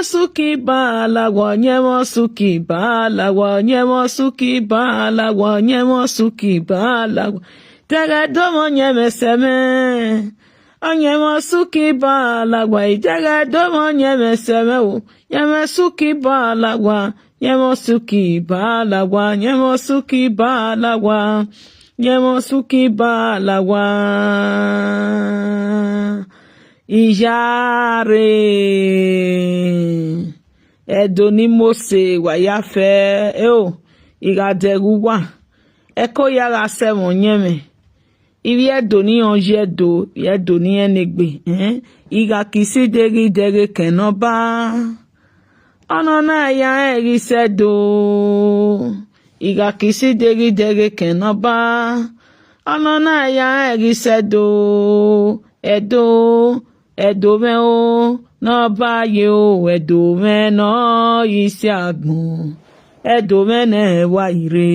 suki balagwa, nyemo suki balagwa, nyemo suki balagwa, nyemo suki balagwa. Tega domo nyeme seme. Nyemo suki balagwa, tega domo nyeme seme. Nyeme suki balagwa, nyemo suki balagwa, nyemo suki balagwa, nyemo suki balagwa. Ijare edoni mose wa ya fe igadeguwa eko ya ga se wonyeme ibi edoni onje do edoni enegbe iga kisi degi kenoba ono na ya eri se do iga kisi degi kenoba ono na ya eri se do edo me o no ba ye o edo me no isi agbon edo me ne wa ire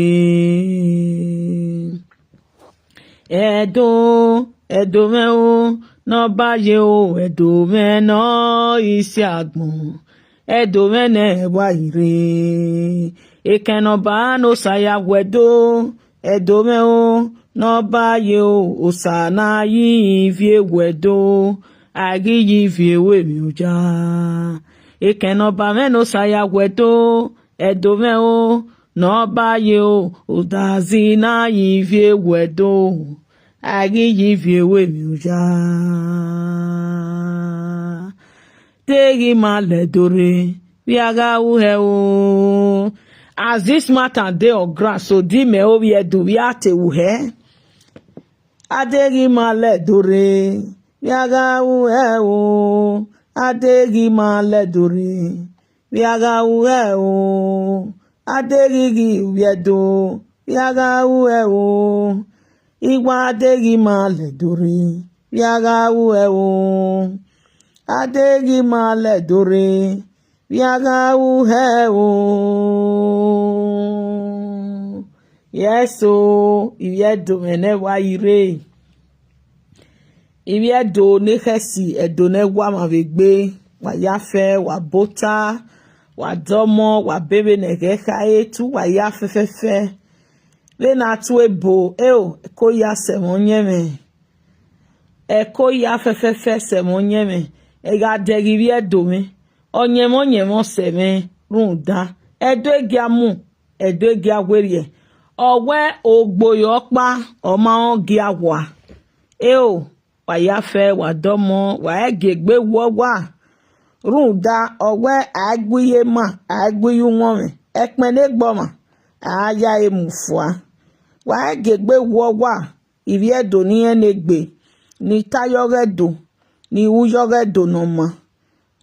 edo me o no ba ye o edo me no isi agbon edo me ne wa ire ekeno ba no saya wedo edo me o no ba ye o osana yi vie wedo agi yi vie we mi uja ekeno ba me no saya wedo edo me o no ba ye o odazi na yi vie wedo agi yi vie we mi uja tegi male dore viaga uhe o as this matter dey on grass so di me o we do we ate uhe adegi male dore viaga uhe o adegi male dore viaga uhe o adegi viedo viaga uhe o igwa adegi male dore viaga uhe o adegi male dore viaga uhe o yes o iviedo mene wa ire iviedo ne hesi edo ne wa ma vegbe wa yafe wa bota wa domo wa bebe ne keka etu wa yafe fefe le na tu ebo ko ya se monyeme ko ya fefe se monyeme e ga degi viedo me onyemo seme runda edo egiamu edo egiagwerie owe ogboyo pa oma ogi awa wa yafe wa domo wa egegbe wowa runda owe agbuye ma agbuyu won epene gboma aya emufua wa egegbe wowa iri edo ni enegbe ni tayoredo ni uyoredo no ma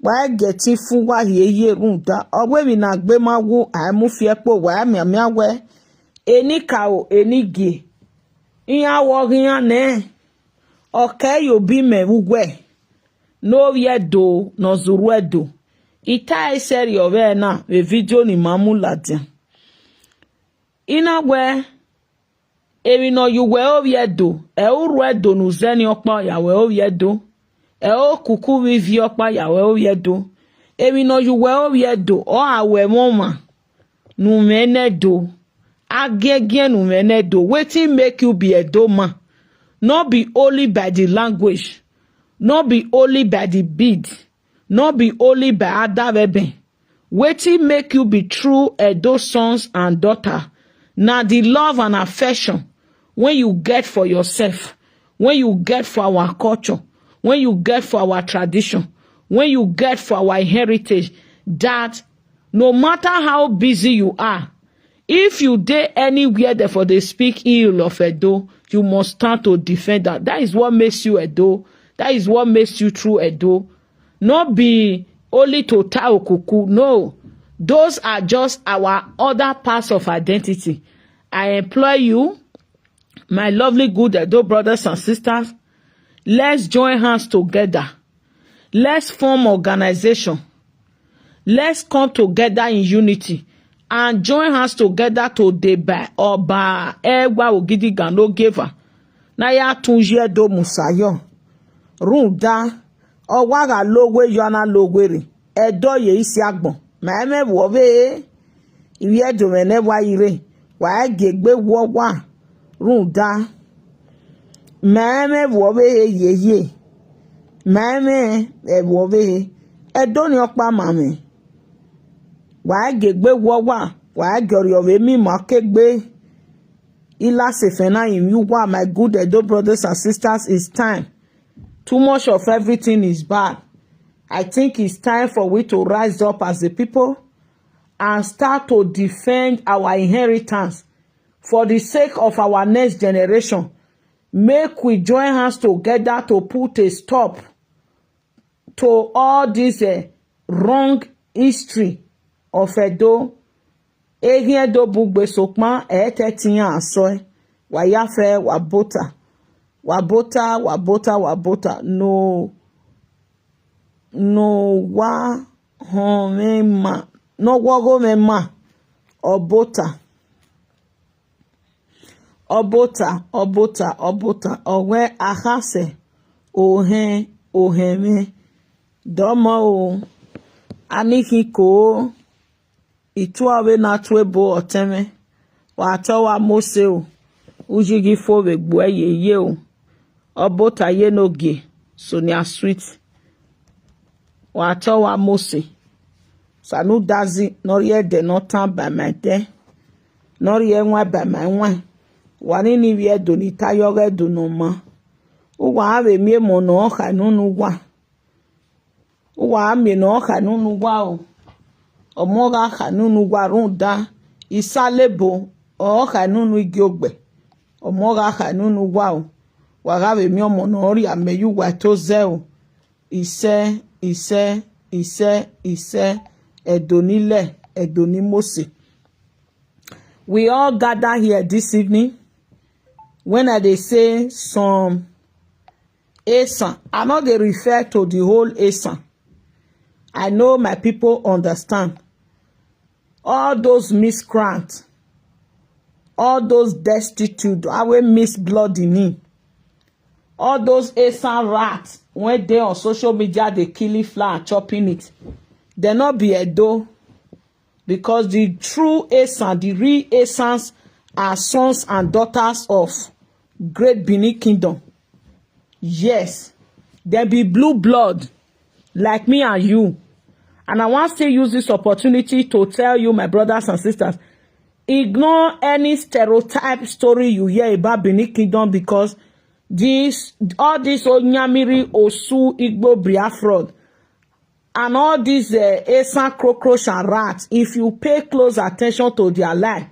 wa geti fu wa yeye runda ogwe mi na gbe ma wo aimu fi epo wa mi awe eni ka o eni gi iya wo gian ne okay yo bi me wugwe no yedo no zuru edo ita iseri owe na we video ni mamuladia ina we eri no yuwe o yedo e uru edo nu zeni opa yawe o yedo o kuku mi vi opa yawe o yedo emi no yuwe o yedo o awe moma nu menedo agege nu menedo wetin make you be edo man not be only by the language not be only by the bead not be only by adabebe wetin make you be true edo sons and daughter na the love and affection when you get for yourself when you get for our culture when you get for our tradition, when you get for our heritage, that no matter how busy you are, if you dey anywhere therefore they speak ill of Edo, you must stand to defend that. That is what makes you Edo. That is what makes you true Edo. Not be only to Taokuku. No, those are just our other parts of identity. I implore you, my lovely good Edo brothers and sisters, let's join hands together. Let's form organization. Let's come together in unity and join hands together to deba oba ewa ogidi gano geva. Na ya tunje do musayo. Runda owaga logwe yana logwere. edo ye isi agbon ma me wo be iye do me ne wa ire wa gegbe wo wa run da ma me wo be ye ma me wo be edo ni opa ma me wa gegbe wo wa gori of me ma kegbe ila sefena in you wa my good Edo brothers and sisters. It's time. Too much of everything is bad. I think it's time for we to rise up as a people and start to defend our inheritance for the sake of our next generation. Make we join hands together to put a stop to all this wrong history of Edo. Ehie do bugbe sokma etetian aso wa yafe wa bota no wa homema no wogo mema obota owe ahase oheme domo o anihiko ituawe na twebo oteme wa towa mose o ujigi fowe gbo ye o obota ye noge sonia sweet wa towa mose sanu dazi nori de no tan by my day nori enwa by my one wani ni wi edo ni tayo edo no ma o wa ave mi mo no ha nunu wa o wa mi no ha nunu wa o omoga kanunu warunda isalebo o kanunu igiogbe omoga kanunu wa wagabe mi omo no ri ameyu wa to ze o ise edonile edoni mose. We all gather here this evening when they say some Esan. I know they refer to the whole Esan. I know my people understand. All those miscreants, all those destitute, I will miss blood in him. All those Esan rats, when they on social media, they killing fly and chopping it. They not be Edo. Because the true Esan, the real Esans are sons and daughters of Great Benin Kingdom. Yes, they be blue blood, like me and you. And I want to use this opportunity to tell you, my brothers and sisters, ignore any stereotype story you hear about Benin Kingdom, because all this Onyamiri, Osu, Igbo, Biafra, and all these Esan, cockroach and rats, if you pay close attention to their life,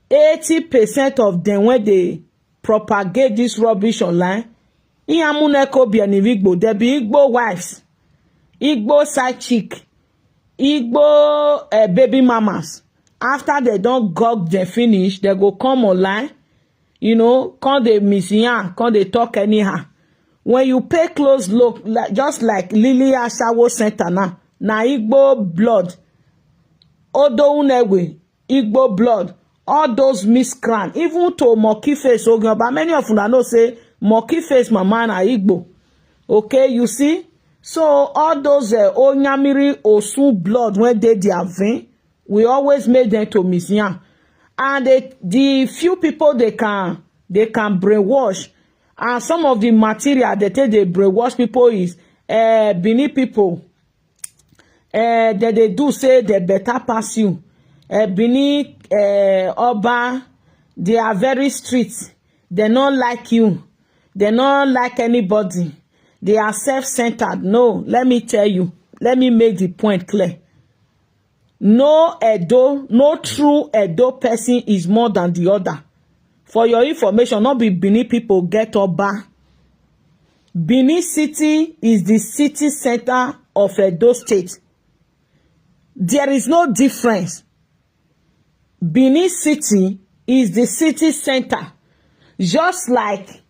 80% of them, when they propagate this rubbish online, Iyamuneko Bianivigbo, they be Igbo wives, Igbo side chick, Igbo baby mamas. After they don't gog them finish, they go come online, you know, come they missing, come they talk anyhow. When you pay close look, like, just like Lily Ashawo Center now, na Igbo blood, Odo Unewe, Igbo blood, all those miscreants, even to Monkey Face Ogun, but many of you know say Monkey Face Mama na Igbo. Okay, you see? So all those Onyamiri Osu blood when they their vein, we always made them to Mizian. And the few people they can brainwash, and some of the material they take they brainwash people is Benin people. That they do say they better pass you. Benin Oba, they are very strict. They not like you. They not like anybody. They are self-centered. No, let me tell you. Let me make the point clear. No Edo, no true Edo person is more than the other. For your information, not be Benin people get Oba. Benin City is the city center of Edo State. There is no difference. Benin City is the city center. Just like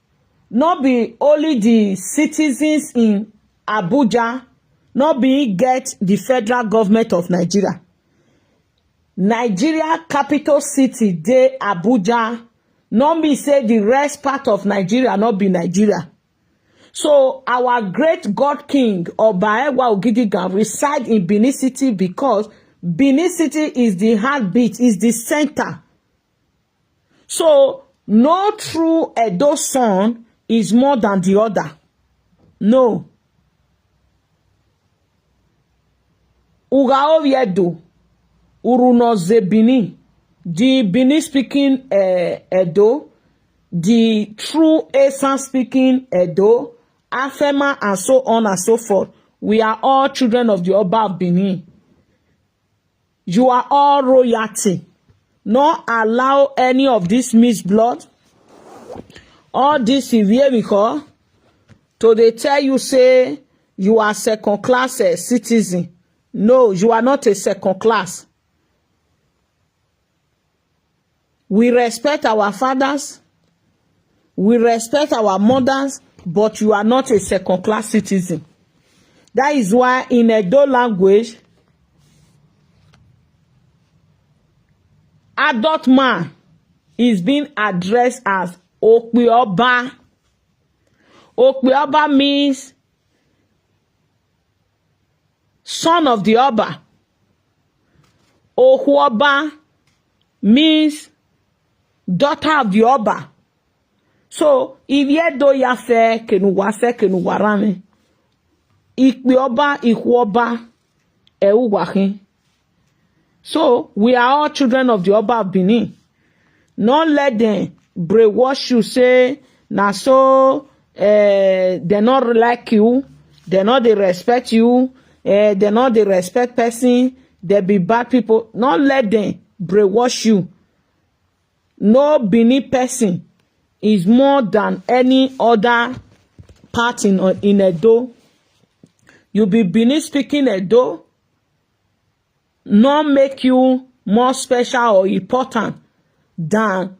not be only the citizens in Abuja, not be get the federal government of Nigeria. Nigeria capital city de Abuja, not be say the rest part of Nigeria not be Nigeria. So our great God King Obaewa Ogidigan reside in Benin City because Benin City is the heartbeat, is the center. So no true Edo son is more than the other. No. Uga Oviedo, Urunoze Benin, the Benin speaking Edo, the true Esan speaking Edo, Afema, and so on and so forth. We are all children of the Oba of Benin. You are all royalty. Not allow any of this mixed blood, all this severe because to they tell you say you are second class citizen. No, you are not a second class. We respect our fathers. We respect our mothers, but you are not a second class citizen. That is why in Edo language, adult man is being addressed as Okpioba. Okpioba means son of the Oba. Ohuoba means daughter of the Oba. So, if ye do ya fe kenu warame, Ikpioba, Ihuoba, Euwahin. So, we are all children of the Oba of Benin. Not let them brainwash you, say, na so, they not like you, they not they respect you, they not they respect person, they be bad people. Not let them brainwash you. No Benin person is more than any other part in Edo. You be Benin speaking Edo, not make you more special or important than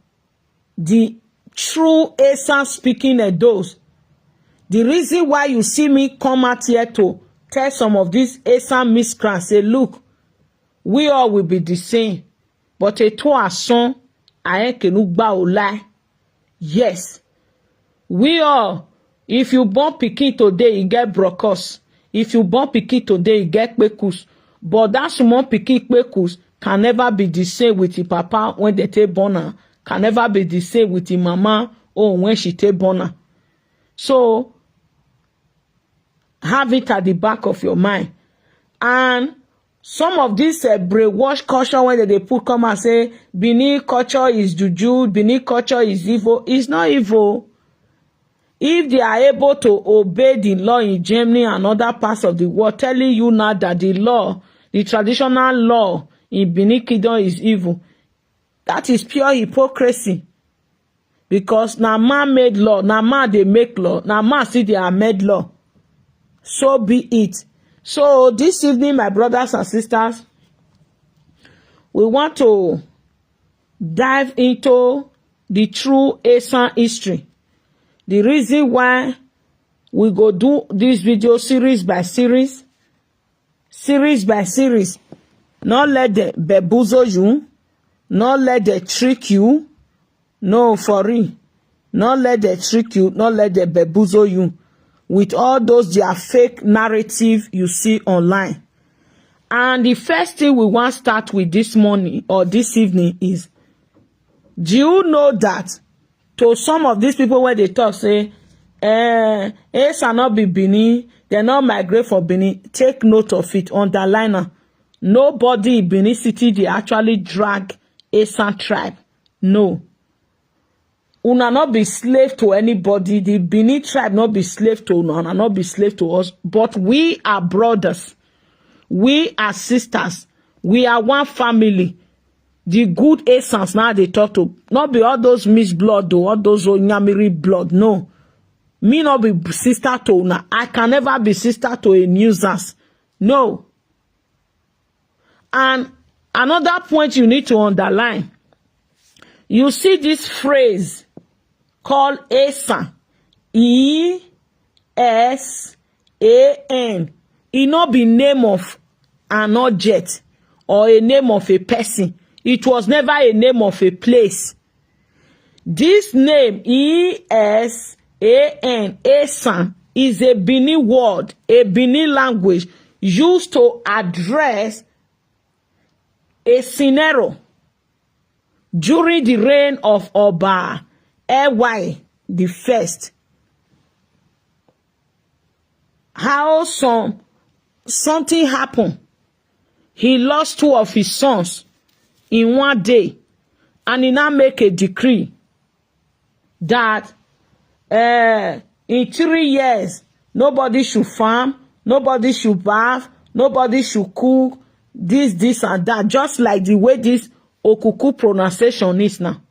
the true Esan speaking Edos. The reason why you see me come out here to tell some of these Esan miscreants, say, look, we all will be the same, but a to our son, I ain't lie. Yes, we all, if you born pikin today, you get brocos. If you born pikin today, you get pekus. But that small pikin pekus can never be the same with the papa when they take born her. Can never be the same with the mama or when she take born her. So, have it at the back of your mind. And some of this brainwash culture when they put come and say Benin culture is juju, Benin culture is evil. It's not evil. If they are able to obey the law in Germany and other parts of the world, telling you now that the law, the traditional law in Benin Kingdom is evil, that is pure hypocrisy. Because na man made law, na man they make law, na man see they are made law. So be it. So this evening, my brothers and sisters, we want to dive into the true Esan history. The reason why we go do this video series by series, not let them bamboozle you, not let them trick you, no, for real, not let them trick you, not let them bamboozle you with all those their fake narrative you see online. And the first thing we want to start with this morning or this evening is, do you know that to some of these people when they talk say, Esan not be Benin, they not migrate for Benin, take note of it, underline. Nobody in Benin City, they actually drag Esan tribe. No. Una not be slave to anybody. The Benin tribe not be slave to una, not be slave to us. But we are brothers. We are sisters. We are one family. The good Esans now they talk to. Not be all those mixed blood or all those Onyamiri blood. No. Me not be sister to una. I can never be sister to a nuisance. No. And another point you need to underline. You see this phrase called Esan. E-S-A-N. It not be name of an object or a name of a person. It was never a name of a place. This name, E-S-A-N, Esan, is a Benin word, a Benin language used to address a scenario during the reign of Oba Ewai the First. How something happened. He lost 2 of his sons in one day, and he now make a decree that in 3 years nobody should farm, nobody should bath, nobody should cook, this and that, just like the way this Okuku pronunciation is now.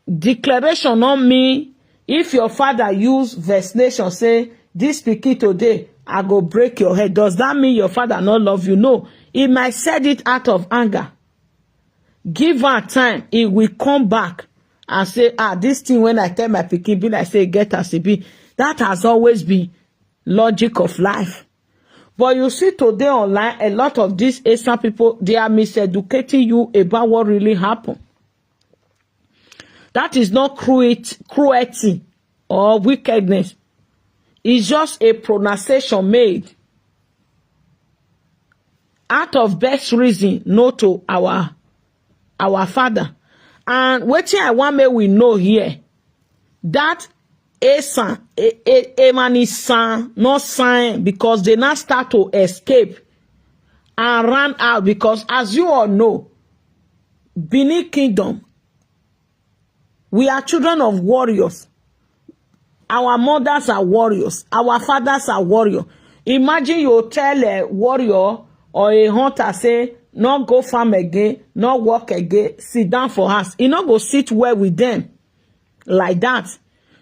Declaration on me. If your father use vaccination, say this pikin today, I go break your head. Does that mean your father not love you? No. He might said it out of anger. Give her time. He will come back and say, this thing when I tell my pikin, be like say get as it be. That has always been logic of life. But you see today online, a lot of these Esan people, they are miseducating you about what really happened. That is not cruelty or wickedness. It's just a pronunciation made out of best reason, no to our father. And what I want me we know here, that Esan, Eman is son, not sign, because they now start to escape and run out, because as you all know, Benin Kingdom, we are children of warriors. Our mothers are warriors. Our fathers are warriors. Imagine you tell a warrior or a hunter, say, not go farm again, not work again, sit down for us. You not go sit well with them like that.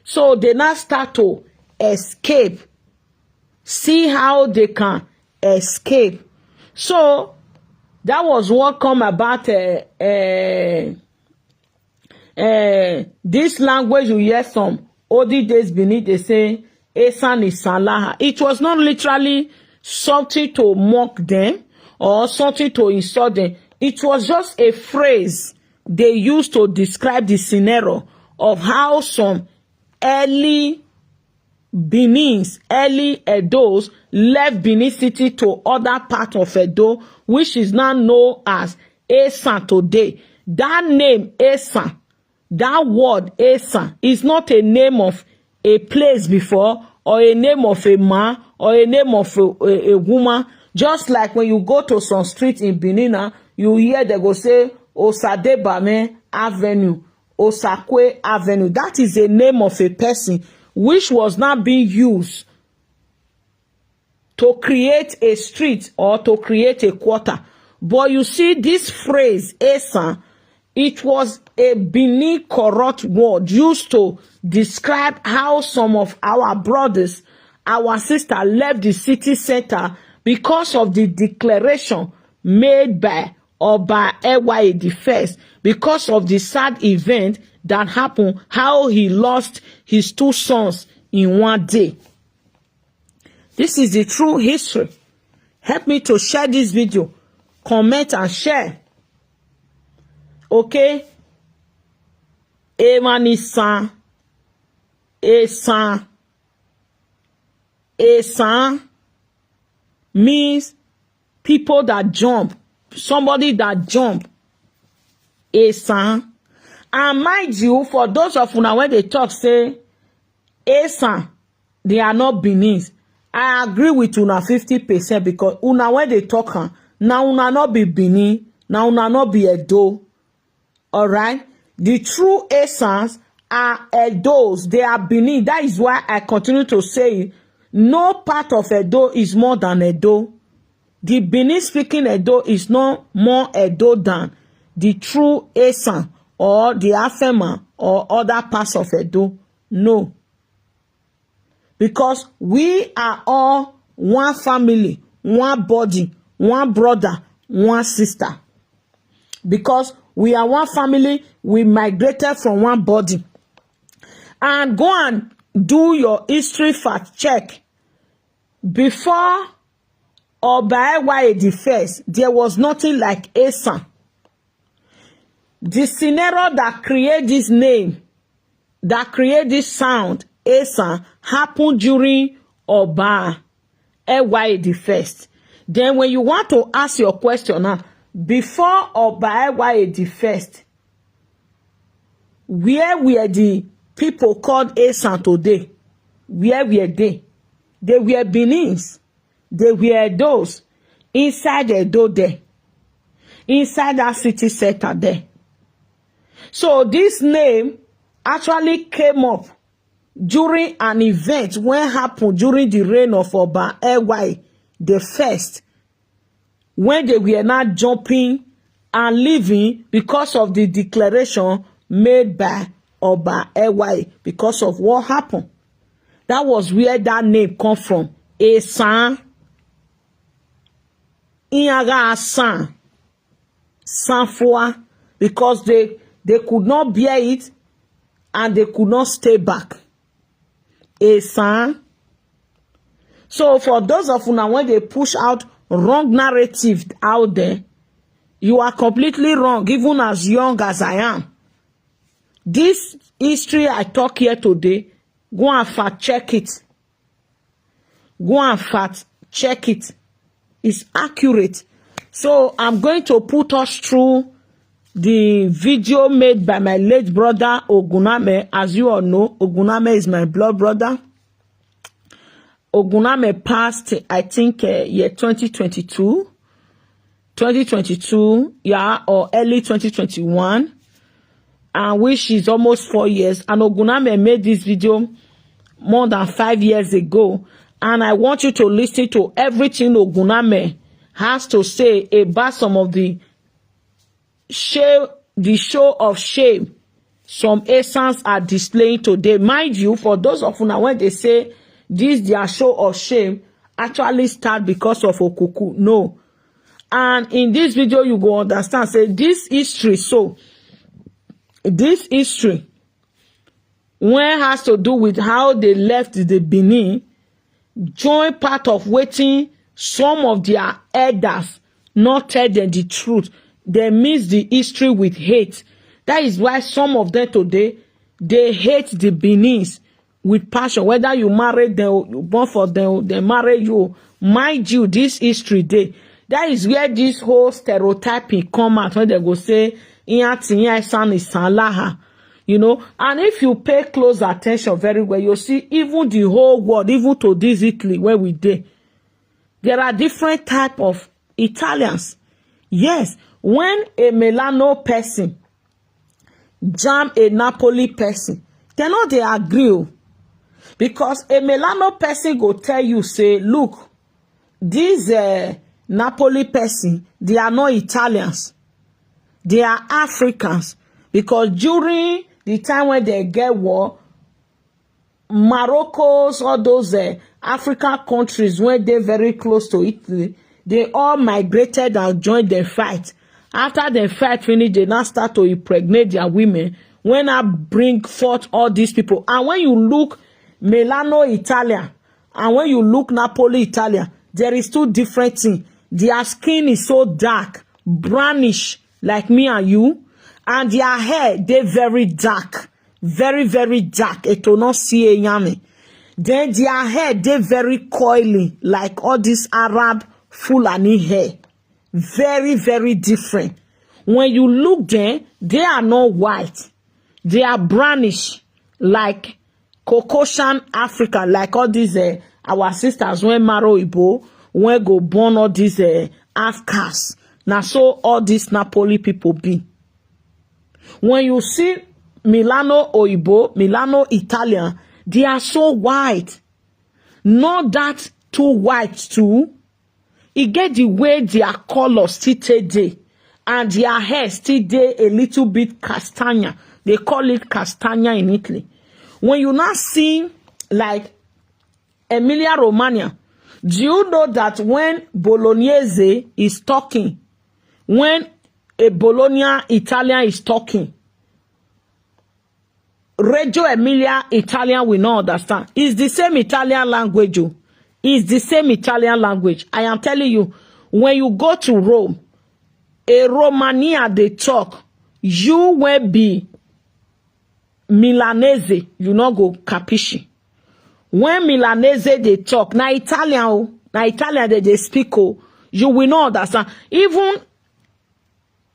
So they now start to escape. See how they can escape. So that was what come about this language you hear some olden days beneath, they say Esan is Salaha. It was not literally something to mock them or something to insult them. It was just a phrase they used to describe the scenario of how some early Benins, early Edos left Benin City to other part of Edo, which is now known as Esan today. That name Esan, that word Esan, is not a name of a place before, or a name of a man, or a name of a woman. Just like when you go to some street in Benin, you hear they go say Osadebame Avenue, Osakwe Avenue. That is a name of a person which was not being used to create a street or to create a quarter. But you see this phrase Esan, it was a Benin corrupt word used to describe how some of our brothers, our sisters left the city center because of the declaration made by Oba Ewai the First, because of the sad event that happened, how he lost his 2 sons in one day. This is the true history. Help me to share this video, comment and share. Okay? Esan means people that jump, somebody that jump. Esan. And mind you, for those of una when they talk say Esan, they are not Benins. I agree with una 50%, because una when they talk, now una not be Benin, now una not be Edo. All right, the true Esans are Edos. They are Benin. That is why I continue to say no part of Edo is more than Edo. The Benin speaking Edo is not more Edo than the true Esan or the Afema or other parts of Edo. No. Because we are all one family, one body, one brother, one sister. Because we are one family, we migrated from one body. And go and do your history fact check. Before Oba Ewai the First, there was nothing like Esan. The scenario that created this name that create this sound, Esan, happened during Oba Ewaye the first. Then when you want to ask your question now, before Oba Ewaye the first, where were the people called Esan today? Where were they? They were Benins. They were those inside Edo there. Inside that city center there. So this name actually came up during an event when happened during the reign of Oba Ewaye the first, when they were not jumping and living because of the declaration made by Oba Ewaye because of what happened. That was where that name come from. Esan, Inyaga Asan, Sanfua, because they could not bear it and they could not stay back. Esan. So for those of you now, when they push out wrong narrative out there, you are completely wrong, even as young as I am. This history I talk here today, go and fact check it. Go and fact check it. It's accurate. So I'm going to put us through the video made by my late brother Oguname. As you all know, Oguname is my blood brother. Oguname passed, I think, year 2022, yeah, or early 2021, and which is almost 4 years. And Oguname made this video more than 5 years ago. And I want you to listen to everything Oguname has to say about some of the show of shame some Esans are displaying today. Mind you, for those of you now, when they say this their show of shame actually start because of Okuku. No. And in this video, you go understand, say this history, so this history, when has to do with how they left the Benin, join part of waiting some of their elders not tell them the truth. They miss the history with hate. That is why some of them today, they hate the Benins with passion. Whether you marry them, you born for them, they marry you. Mind you, this history day. That is where this whole stereotyping come out when they go say, Esan is Salaha. You know, and if you pay close attention very well, you'll see even the whole world, even to this Italy where we did, there are different type of Italians. Yes, when a Milano person jam a Napoli person, they know they agree. Because a Milano person go tell you, say, look, these Napoli person, they are not Italians. They are Africans. Because during the time when they get war, Morocco's, all those African countries, when they're very close to Italy, they all migrated and joined the fight. After the fight finished, they now start to impregnate their women. When I bring forth all these people. And when you look Milano Italian, and when you look Napoli Italian, there is two different things. Their skin is so dark, brownish, like me and you. And their hair, they very dark. Very, very dark. It will not see a yummy. Then their hair, they very coily, like all this Arab Fulani hair. Very, very different. When you look there, they are not white. They are brownish, like Caucasian Africa, like all these our sisters when Maro Ibo, when go born all these Afghans. Now so all these Napoli people be. When you see Milano Oibo, Milano Italian, they are so white. Not that too white too. It get the way their color still dey, and their hair still dey a little bit castagna. They call it castagna in Italy. When you now see like Emilia Romagna, do you know that when Bolognese is talking, when a Bologna Italian is talking, Reggio Emilia Italian will not understand. It's the same Italian language. It's the same Italian language. I am telling you, when you go to Rome, a Romania they talk, you will be Milanese, you no go capisci. When Milanese they talk, na Italian, they speak, you will not understand.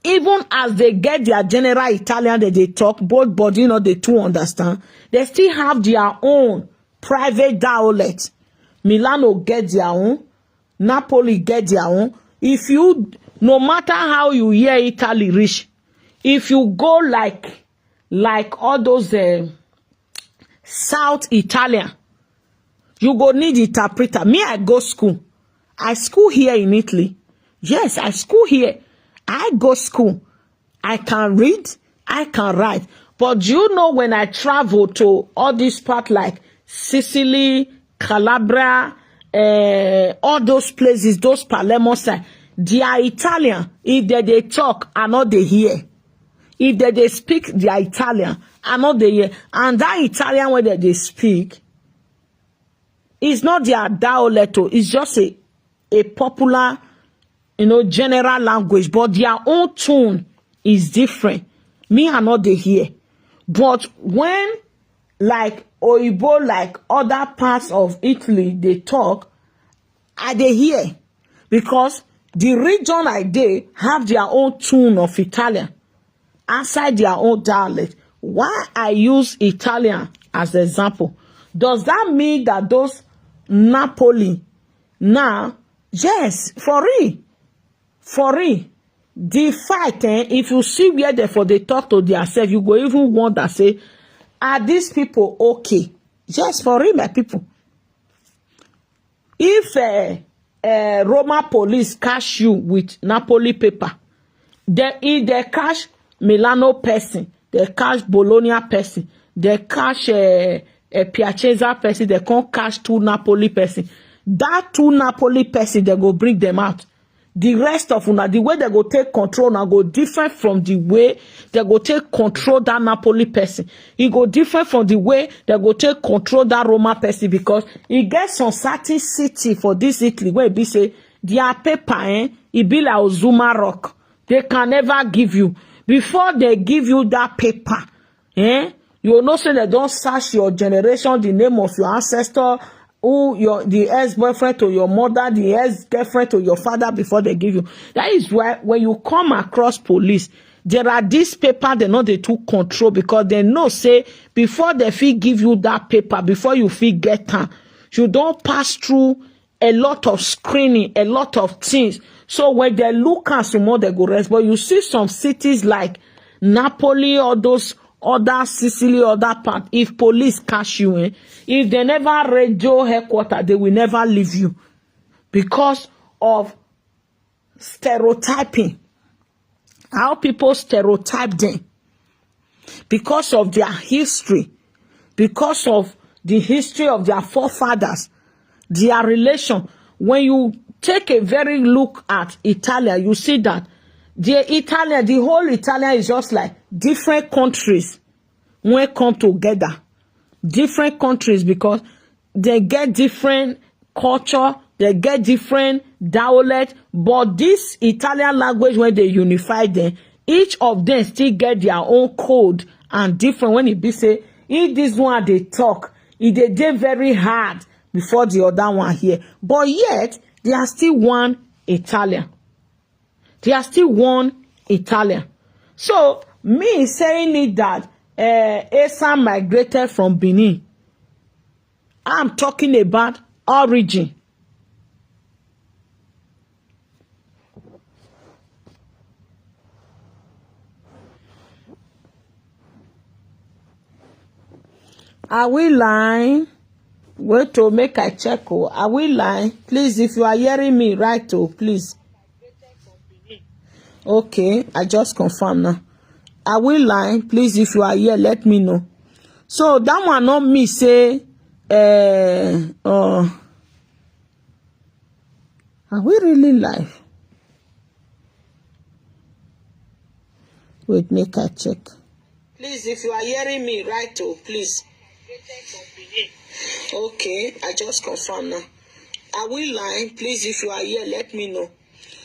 Even as they get their general Italian that they talk, both body, they too understand. They still have their own private dialect. Milano get their own. Napoli get their own. If you, no matter how you hear Italy rich, if you go like all those South Italian, you go need interpreter. Me, I go school. I school here in Italy. Yes, I school here. I go school. I can read. I can write. But you know when I travel to all these parts like Sicily, Calabria, all those places, those Palermo side, they are Italian. If they talk, I know they hear. If they speak, they are Italian. I know they hear. And that Italian way that they speak, it's not their dialect. It's just a popular, general language, but their own tone is different. Me, I know they hear. But when, like, Oyibo, like other parts of Italy, they talk, they hear. Because the region I dey have their own tone of Italian, outside their own dialect. Why I use Italian as an example? Does that mean that those Napoli, now, yes, for real. For real, the fight, if you see where they talk to themselves, you go even wonder, say, are these people okay? Yes, for real, my people. If Roma police catch you with Napoli paper, if they catch Milano person, they catch Bologna person, they catch Piacenza person, they can't catch 2 Napoli person. That 2 Napoli person, they go bring them out. The rest of una, the way they go take control now go different from the way they go take control that Napoli person. It go different from the way they go take control that Roma person, because it gets some certain city for this Italy where it be say their paper, it be like Zuma Rock. They can never give you. Before they give you that paper, you will know say they don't search your generation, the name of your ancestor, the ex-boyfriend to your mother, the ex-girlfriend to your father before they give you. That is why when you come across police, there are these paper they know they took control, because they know say before they fit give you that paper, before you fit get time, you don't pass through a lot of screening, a lot of things. So when they look at some more, they go rest. But you see some cities like Napoli or those other Sicily, other part, if police catch you, if they never radio headquarters, they will never leave you because of stereotyping. How people stereotype them because of their history, because of the history of their forefathers, their relation. When you take a very look at Italia, you see that the whole Italia is just like different countries when come together. Different countries, because they get different culture, they get different dialect, but this Italian language, when they unify them, each of them still get their own code and different. When it be say, if this one they talk, it they did very hard before the other one here, but yet they are still one Italian. They are still one Italian. So me saying it that Esan migrated from Benin, I'm talking about origin. Are we lying? Wait to make I check. Are we lying? Please, if you are hearing me, right? Please. Okay, I just confirm now. Are we lying? Please, if you are here, let me know. So that one not me say, are we really live? Wait, make I check. Please, if you are hearing me, right? Please. Okay, I just confirm now. Are we lying? Please, if you are here, let me know.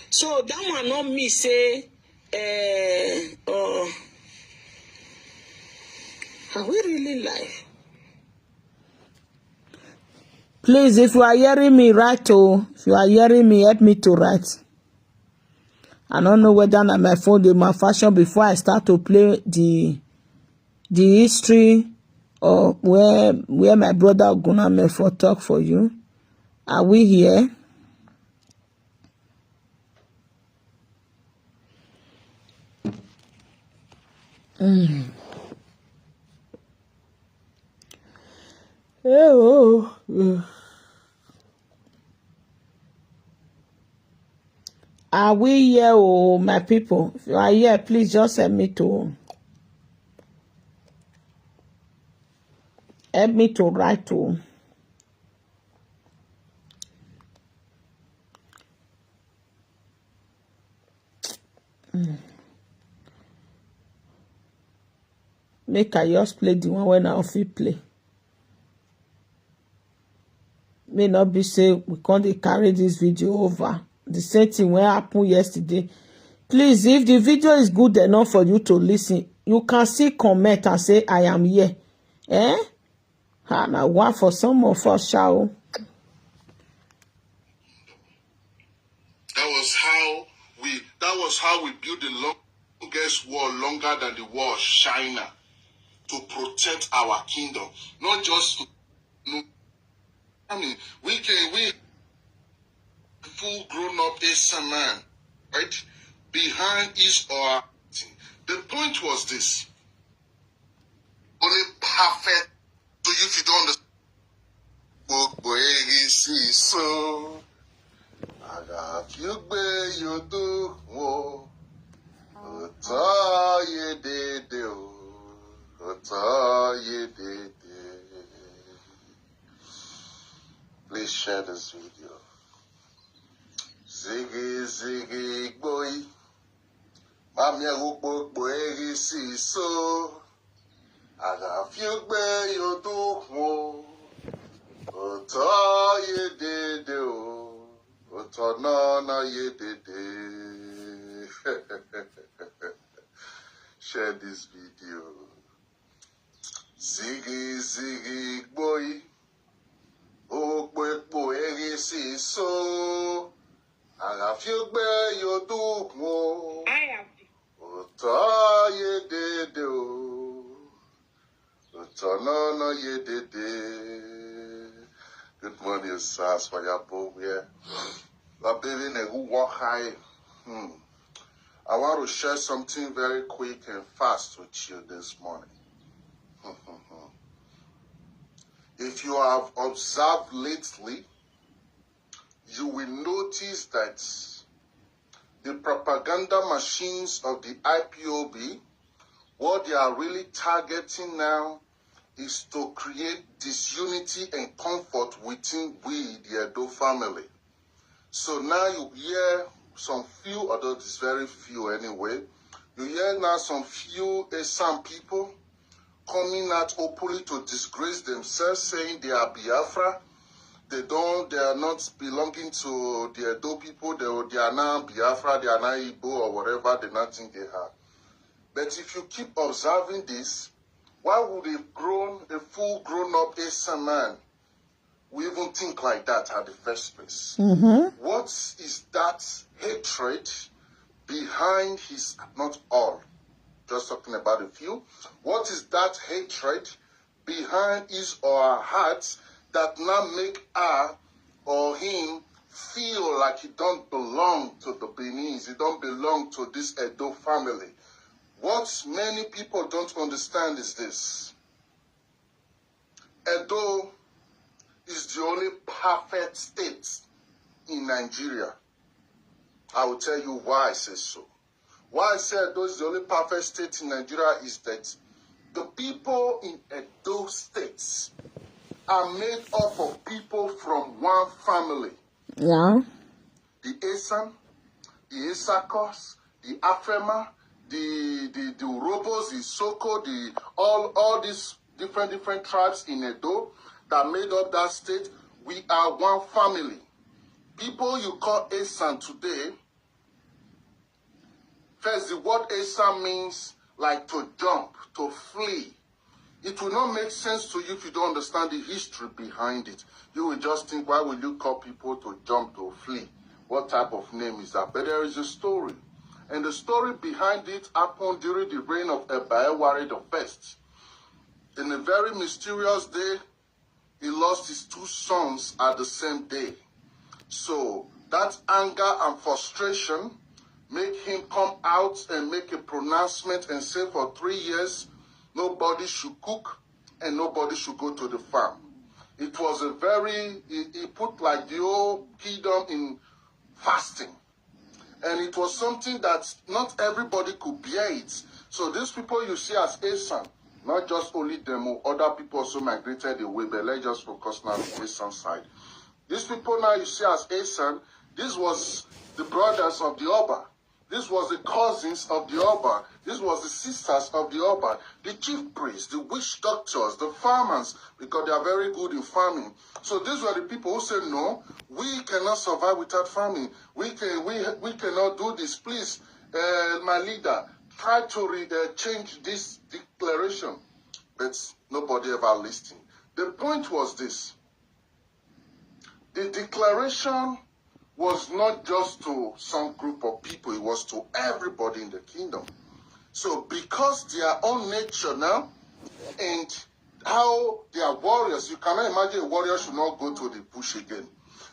So that one not me say, Are we really live? Please, if you are hearing me, write. Oh, if you are hearing me, help me to write. I don't know whether na my phone dey malfunction before I start to play the history or where my brother Oguname for talk for you. Are we here? Are we here, oh, my people? If you are here, please just help me to write to. Make I just play the one when I fit play. May not be say we can't carry this video over. The same thing when happened yesterday. Please, if the video is good enough for you to listen, you can still comment and say I am here. And I want for some of us, shall. That was how we built the longest wall, longer than the wall of China, to protect our kingdom. Not just to, I mean, we full grown up Esan man, right? Behind is our. The point was this. Only perfect. So if you don't understand, so I got you where you do. Please share this video. Ziggy, ziggy, boy. Mamia whoop, boy, see, so I got you where you do. Ye did do. No, ye did. Share this video. Ziggy, ziggy, boy. Oh, boy, see, so I have you where you do. I have you. Ye did do. No, ye did. Good morning, Sas, for your boy here. La baby, who walk high. I want to share something very quick and fast with you this morning. If you have observed lately, you will notice that the propaganda machines of the IPOB, what they are really targeting now is to create disunity and comfort within we, the Edo family. So now you hear some few, although it's very few anyway, you hear now some few Esan people coming out openly to disgrace themselves, saying they are Biafra. They are not belonging to the Edo people. They are now Biafra, they are now Igbo or whatever they not think they are. But if you keep observing this, why would a full grown-up Esan man we even think like that at the first place? What is that hatred behind his, not all, just talking about a few, what is that hatred behind his or her hearts that now make her or him feel like he don't belong to the Beninese, he don't belong to this Edo family? What many people don't understand is this. Edo is the only perfect state in Nigeria. I will tell you why I say so. Why I say Edo is the only perfect state in Nigeria is that the people in Edo states are made up of people from one family. Yeah. The Esan, the Esakos, the Afrema, the Urobos, the Soko, all these different tribes in Edo that made up that state. We are one family. People you call Esan today, first the word Esan means like to jump, to flee. It will not make sense to you if you don't understand the history behind it. You will just think, why will you call people to jump, to flee? What type of name is that? But there is a story. And the story behind it happened during the reign of Ebaeware the First. In a very mysterious day, he lost his 2 sons at the same day. So that anger and frustration make him come out and make a pronouncement and say for 3 years, nobody should cook and nobody should go to the farm. It was a very, he put like the whole kingdom in fasting. And it was something that not everybody could bear it. So these people you see as Esan, not just only them, other people also migrated away, but let's just focus now on the Esan side. These people now you see as Esan, this was the brothers of the Oba. This was the cousins of the Oba. This was the sisters of the Oba. The chief priests, the witch doctors, the farmers, because they are very good in farming. So these were the people who said, no, we cannot survive without farming. We cannot do this. Please, my leader, try to change this declaration. But nobody ever listened. The point was this. The declaration was not just to some group of people, it was to everybody in the kingdom. So because their own nature now and how they are warriors, you cannot imagine a warrior should not go to the bush again.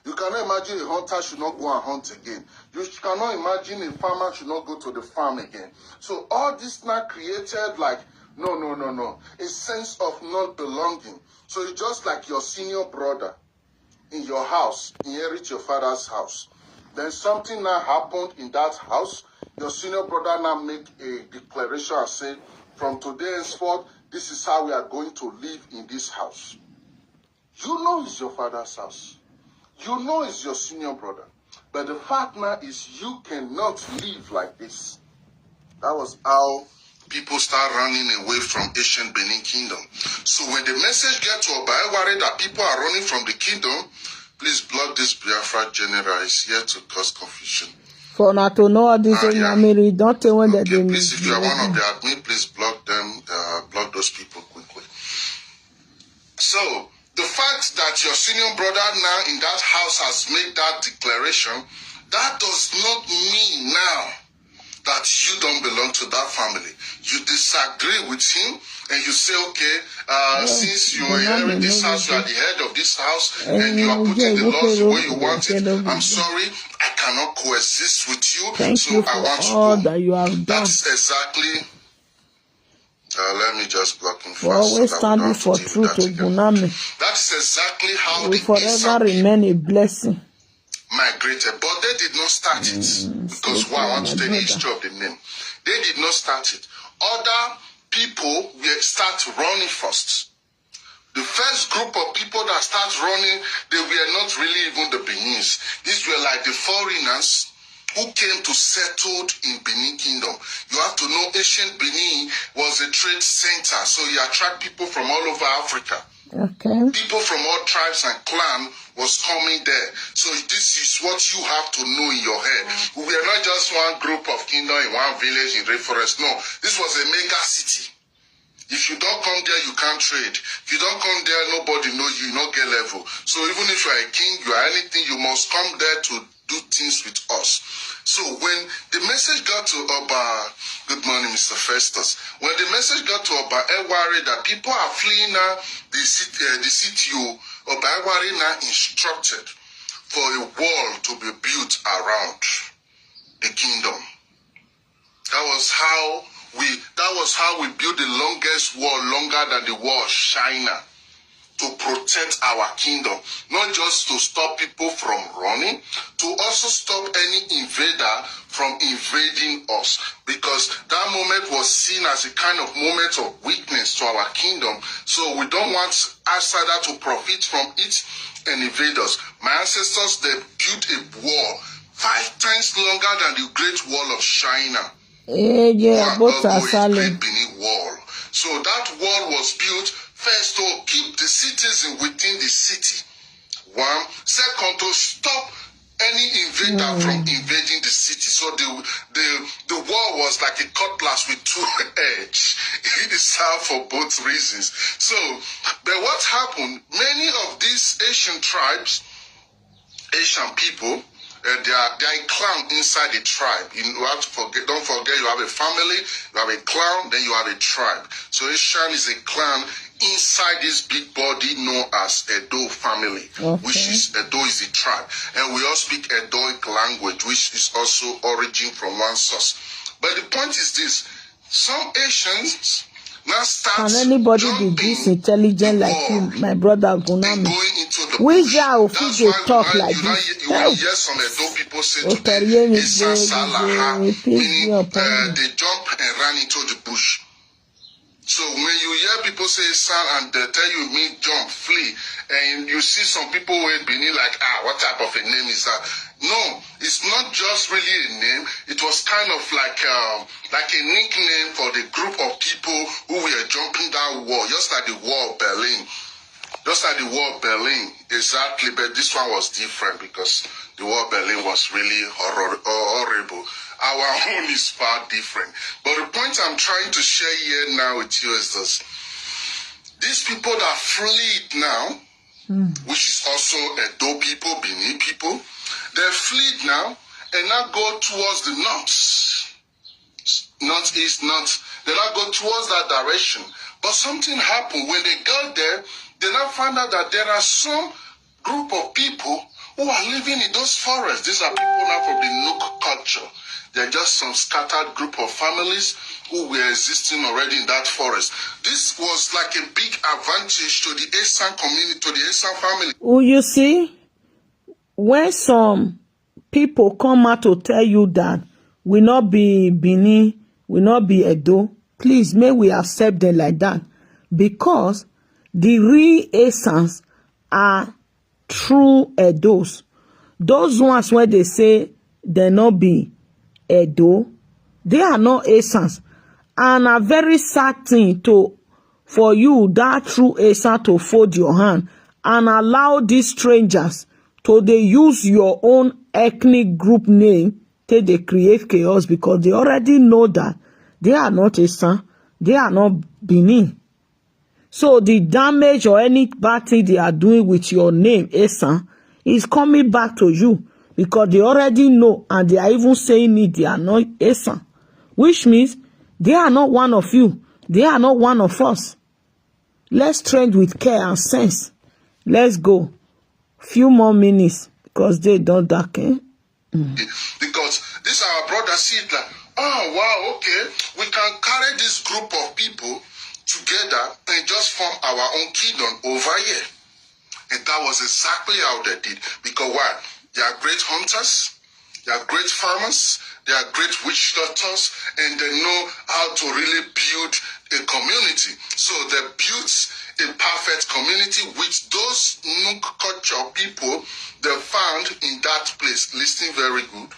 You cannot imagine a hunter should not go and hunt again. You cannot imagine a farmer should not go to the farm again. So all this now created like, no, a sense of not belonging. So it's just like your senior brother in your house, inherit your father's house. Then something now happened in that house. Your senior brother now make a declaration and say, from today henceforth, this is how we are going to live in this house. You know it's your father's house. You know it's your senior brother. But the fact now is you cannot live like this. That was how people start running away from ancient Benin Kingdom. So when the message gets to Obaeware that people are running from the kingdom, please block this Biafra general. Is here to cause confusion. For not to know all this, Yeah. don't tell when that they please, if you are one of the admin, please block them, block those people quickly. So the fact that your senior brother now in that house has made that declaration, that does not mean now that you don't belong to that family. You disagree with him and you say, okay, since you inherit this house, you are the head of this house and you are putting the laws the way you want it, I'm sorry, I cannot coexist with you. Thank so you for I want all to go. that you have done. That's exactly, let me just block him For first. always standing for truth to Buname. That is exactly how We the forever remain a blessing. Migrated, but they did not start it. Because why? I want to tell the history of the name. They did not start it. Other people will start running first. The first group of people that start running, they were not really even the Benin's. These were like the foreigners who came to settle in Benin Kingdom. You have to know ancient Benin was a trade center, so you attract people from all over Africa. Okay. People from all tribes and clans was coming there. So this is what you have to know in your head. We are not just one group of kingdom in one village in Rainforest. No, this was a mega city. If you don't come there, you can't trade. If you don't come there, nobody know you, not get level. So even if you are a king, you are anything, you must come there to do things with us. So when the message got to Oba, good morning, Mr. Festus. When the message got to Obaeware that people are fleeing now, the CTO, Obaeware now instructed for a wall to be built around the kingdom. That was how we built the longest wall, longer than the wall of China, to protect our kingdom. Not just to stop people from running, to also stop any invader from invading us. Because that moment was seen as a kind of moment of weakness to our kingdom. So we don't want outsider to profit from it and invade us. My ancestors, they built a wall 5 times longer than the Great Wall of China. Great Benin Wall. So that wall was built first to keep the citizens within the city. 1. Second, to stop any invader from invading the city. So the wall was like a cutlass with 2 edges. it is hard for both reasons. So, but what happened, many of these Asian tribes, Asian people, they are a clan inside the tribe. You have to forget, don't forget you have a family, you have a clan, then you have a tribe. So Esan is a clan inside this big body known as Edo family, which is Edo is a tribe. And we all speak Edoic language, which is also origin from one source. But the point is this, some Asians now start Can anybody be this intelligent like you, my brother Gunami? Which are of they talk like this? You will hear some Edo people say today, Esan Salaha, meaning they jump and run into the bush. So when you hear people say Esan and they tell you mean jump, flee, and you see some people with Benin like, what type of a name is that? No, it's not just really a name. It was kind of like a nickname for the group of people who were jumping that wall, just like the wall of Berlin. Just like the war of Berlin, exactly, but this one was different because the war of Berlin was really horrible. Our own is far different. But the point I'm trying to share here now with you is this. These people that fled now, which is also Edo people, Benin people, they fled now and now go towards the north. Northeast, north. They now go towards that direction. But something happened. When they got there, they now found out that there are some group of people who are living in those forests. These are people now from the Nook culture. They're just some scattered group of families who were existing already in that forest. This was like a big advantage to the Esan community, to the Esan family. Oh, you see, when some people come out to tell you that we not be Benin, we not be Edo, please, may we accept them like that. Because the real Esans are true Edos. Those ones where they say they not be Edo, they are not Esans. And a very sad thing for you, that true Esan, to fold your hand and allow these strangers to they use your own ethnic group name till they create chaos, because they already know that they are not Esan, they are not Benin. So the damage or any bad thing they are doing with your name, Esan, is coming back to you, because they already know, and they are even saying it, they are not Esan, which means they are not one of you. They are not one of us. Let's trade with care and sense. Let's go. Few more minutes, because they don't darken. Because this our brother see it like, oh wow, okay, we can carry this group of people together and just form our own kingdom over here. And that was exactly how they did. Because why? They are great hunters, they are great farmers, they are great witch doctors, and they know how to really build a community. So they built a perfect community with those Nook culture people they found in that place. Listening very good.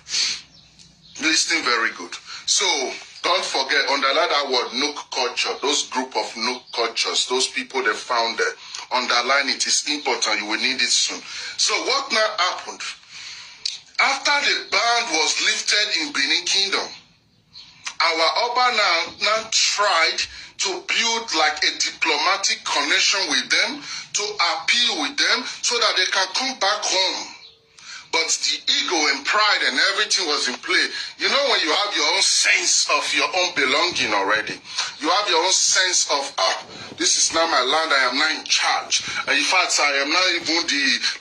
Listening very good. So don't forget, underline that word, Nook culture. Those group of Nook cultures, those people they found there. Underline it. It's important. You will need it soon. So what now happened? After the ban was lifted in Benin Kingdom, our Oba now tried to build like a diplomatic connection with them, to appeal with them so that they can come back home. But the ego and pride and everything was in play. You know, when you have your own sense of your own belonging already, you have your own sense of, this is now my land, I am now in charge. And in fact, I am not even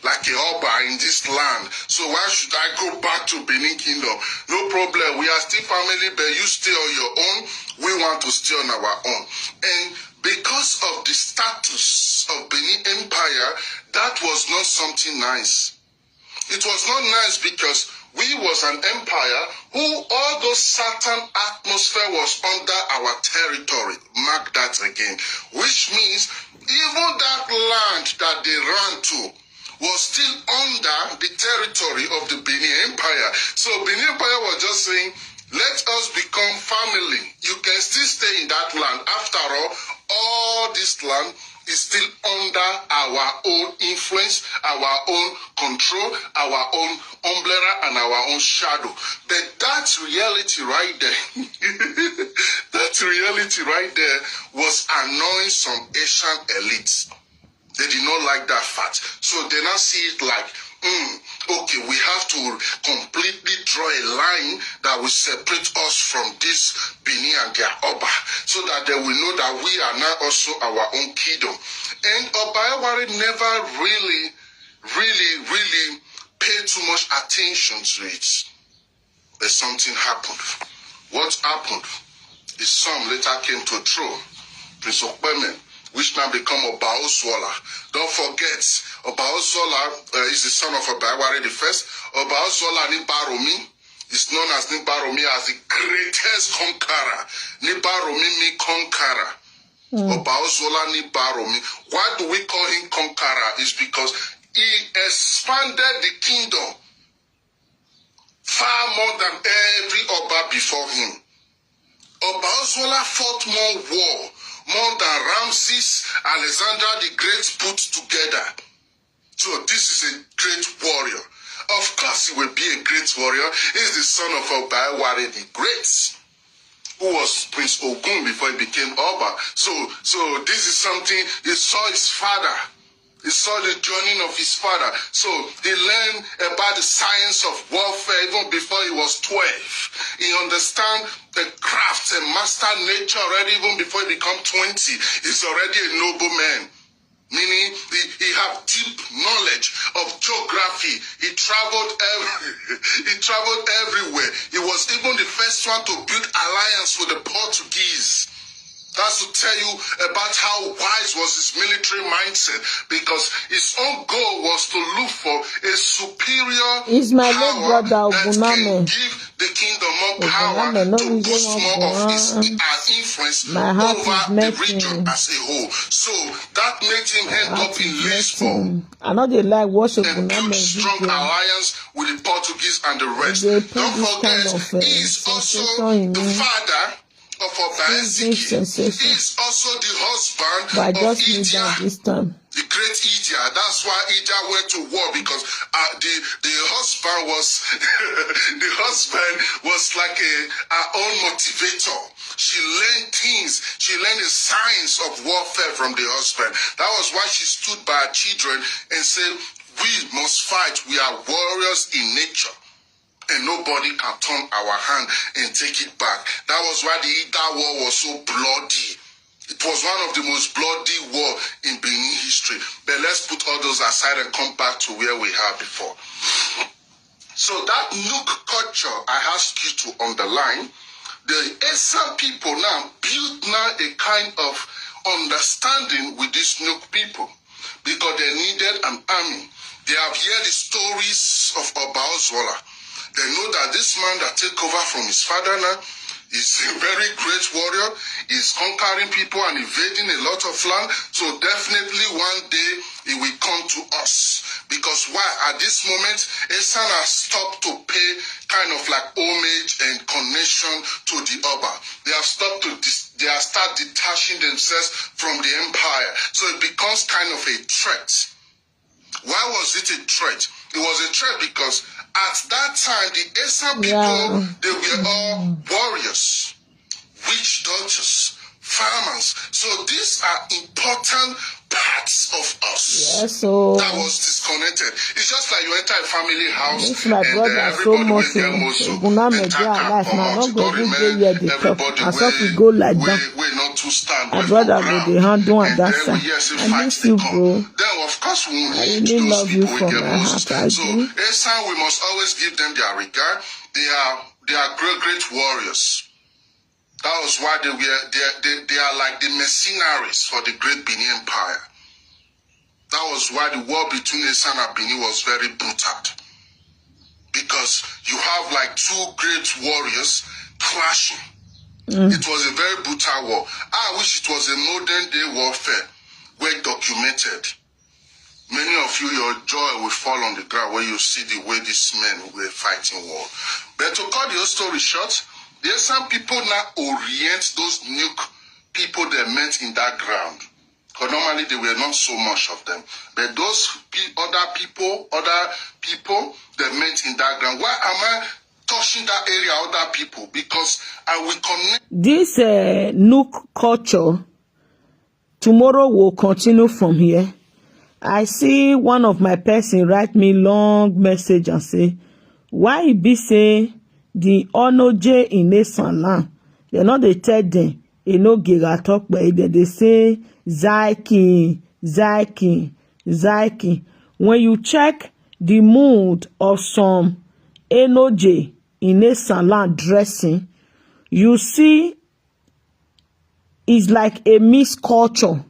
like a Oba in this land. So why should I go back to Benin Kingdom? No problem, we are still family, but you stay on your own. We want to stay on our own. And because of the status of Benin Empire, that was not something nice. It was not nice because we was an empire who all those certain atmosphere was under our territory. Mark that again. Which means even that land that they ran to was still under the territory of the Benin Empire. So Benin Empire was just saying, let us become family. You can still stay in that land. After all this land is still under our own influence, our own control, our own umbrella, and our own shadow. But that reality right there, that reality right there was annoying some Asian elites. They did not like that fact. So they now see it like, okay, we have to completely draw a line that will separate us from this Benin and their Oba, so that they will know that we are now also our own kingdom. And Oba never really paid too much attention to it. But something happened. What happened? His son later came to throne, Prince Okpeme, which now become Obaoswola. Don't forget, Obaoswola is the son of Obaiwari the first. Obaoswola Nibaromi is known as Nibaromi as the greatest conqueror. Nibaromi means conqueror. Obaoswola Nibaromi. Why do we call him conqueror? Is because he expanded the kingdom far more than every Oba before him. Obaoswola fought more than Ramses, Alexander the Great put together. So this is a great warrior. Of course he will be a great warrior. He's the son of Obaiwari the Great, who was Prince Ogun before he became Oba. So this is something he saw his father. He saw the journey of his father. So he learned about the science of warfare even before he was 12. He understands the craft and master nature already even before he became 20. He's already a noble man. Meaning he had deep knowledge of geography. He traveled everywhere. He was even the first one to build alliance with the Portuguese. That's to tell you about how wise was his military mindset, because his own goal was to look for a superior power that can give the kingdom more power to boost more of his influence over the region as a whole. So that made him end up in Lisbon and build strong alliance with the Portuguese and the rest. Don't forget, he is also the father of Obaeziki. He is also the husband of Idia, the great Idia. That's why Idia went to war, because the husband was the husband was like her own motivator. She learned things. She learned the science of warfare from the husband. That was why she stood by her children and said, "We must fight. We are warriors in nature, and nobody can turn our hand and take it back." That was why the Ida War was so bloody. It was one of the most bloody war in Benin history. But let's put all those aside and come back to where we had before. So that Nook culture, I ask you to underline, the Esan people now built a kind of understanding with these Nook people, because they needed an army. They have heard the stories of Obaoswola. They know that this man that take over from his father now is a very great warrior. He's conquering people and invading a lot of land. So definitely one day he will come to us. Because why? At this moment, Esan has stopped to pay kind of like homage and connection to the Oba. They have stopped to they have started detaching themselves from the empire. So it becomes kind of a threat. Why was it a threat? It was a threat because at that time, the Esan people, they were all warriors, witch doctors, farmers. So these are important parts of us that was disconnected. It's just like you enter a family house and everybody will get moso. We're not too stand with the ground. And then we yes, fight the come. Then of course we won't those people will get moso. So Esan, we must always give them their regard. They are great warriors. That was why they are like the mercenaries for the great Benin Empire. That was why the war between Esan and Benin was very brutal. Because you have like two great warriors clashing. It was a very brutal war. I wish it was a modern day warfare, well documented. Many of you, your jaw will fall on the ground when you see the way these men were fighting war. But to cut the whole story short, there are some people now orient those Nuke people they met in that ground. Because normally there were not so much of them. But those other people, they met in that ground. Why am I touching that area, other people? Because I will connect. This Nook culture, tomorrow will continue from here. I see one of my person write me long message and say, why it be say the Onoje in Esan land, they not they tell them, you know, Giga talk, but they say, Zaki. When you check the mood of some Enoje in Esan land dressing, you see it's like a mixed culture.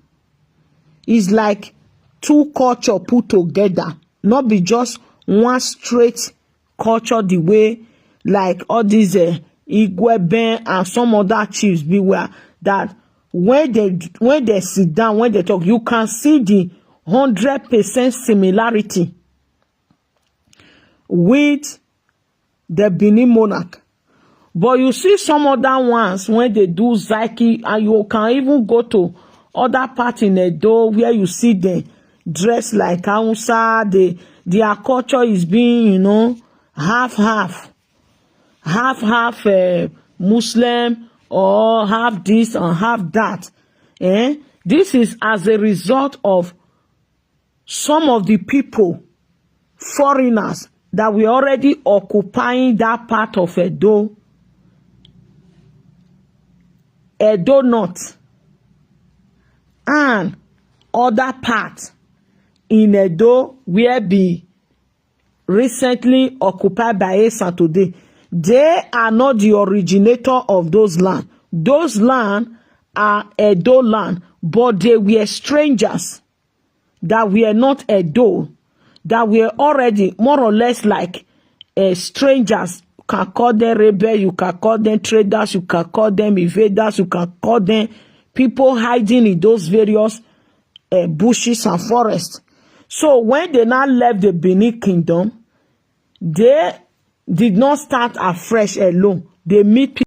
It's like two culture put together, not be just one straight culture the way like all these Igweben and some other chiefs beware that when they sit down, when they talk, you can see the 100% similarity with the Benin monarch. But you see some other ones when they do Zaki, and you can even go to other part in Edo where you see them dressed like Hausa. Their culture is being, you know, half Muslim or half this and half that. This is as a result of some of the people, foreigners, that were already occupying that part of Edo North, and other parts in Edo where be recently occupied by Esan today. They are not the originator of those land. Those land are Edo land, but they were strangers that were not Edo, that were already more or less like strangers. You can call them rebels, you can call them traders, you can call them invaders, you can call them people hiding in those various bushes and forests. So when they now left the Benin Kingdom, they did not start afresh alone. They meet people.